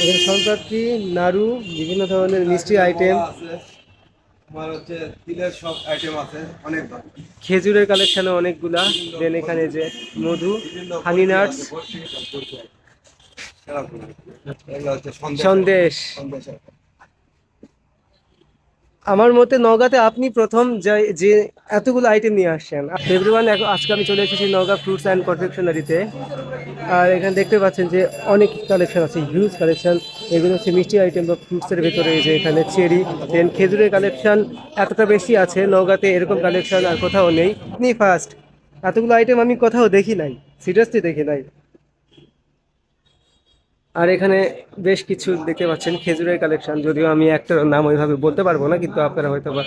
এখানে শনপাপড়ি, নাড়ু, বিভিন্ন ধরনের মিষ্টি আইটেম, তোমার হচ্ছে তিলের সব আইটেম আছে অনেক ভালো। খেজুরের কালেকশানে অনেকগুলা। দেন এখানে যে মধু, বিভিন্ন হানি বরফি নাটস, আছে, বরফি সেরকম। এগুলো হচ্ছে সন্দেশ সন্দেশ। সন্দেশ আমার মতে নওগাঁতে আপনি প্রথম যে এতগুলো আইটেম নিয়ে আসছেন। এভরিওয়ান, আজকে আমি চলে এসেছি নওগাঁ ফ্রুটস অ্যান্ড কনফেকশনারিতে। আর এখানে দেখতে পাচ্ছেন যে অনেক কালেকশন আছে, হিউজ কালেকশন। এগুলো হচ্ছে মিষ্টি আইটেম বা ফ্রুটসের ভেতরে। এই যে এখানে চেরি, দেন খেজুরের কালেকশন এতটা বেশি আছে নওগাঁতে, এরকম কালেকশন আর কোথাও নেই। আপনি ফার্স্ট, এতগুলো আইটেম আমি কোথাও দেখি নাই, সিরিয়াসলি দেখি নাই। আর এখানে বেশ কিছু দেখতে পাচ্ছেন খেজুরের কালেকশন, যদিও আমি একটা নাম ওইভাবে বলতে পারবো না, কিন্তু আপনারা হয়তো বা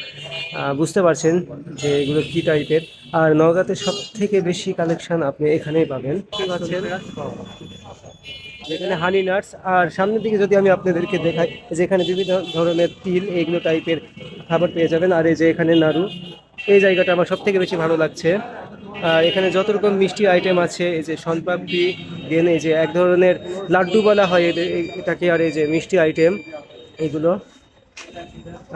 বুঝতে পারছেন যে এগুলো কি টাইপের। আর নওগাঁতে সব থেকে বেশি কালেকশন আপনি এখানেই পাবেন, দেখতে পাচ্ছেন যেখানে হানি নাটস। আর সামনের দিকে যদি আমি আপনাদেরকে দেখাই, যেখানে বিভিন্ন ধরনের তিল এগুলো টাইপের খাবার পেয়ে যাবেন। আর এই যে এখানে নাড়ু, এই জায়গাটা আমার সব থেকে বেশি ভালো লাগছে। আর এখানে যত রকম মিষ্টি আইটেম আছে, এই যে শনপাপড়ি, দেন এই যে এক ধরনের লাড্ডু বলা হয় এটাকে, আর এই যে মিষ্টি আইটেম এগুলো।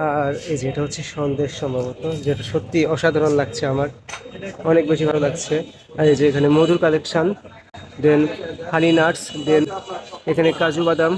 আর এই যে এটা হচ্ছে সন্দেশ সম্ভবত, যেটা সত্যি অসাধারণ লাগছে আমার, অনেক বেশি ভালো লাগছে। আর এই যে এখানে মধুর কালেকশন, দেন হানি নাটস, দেন এখানে কাজু বাদাম।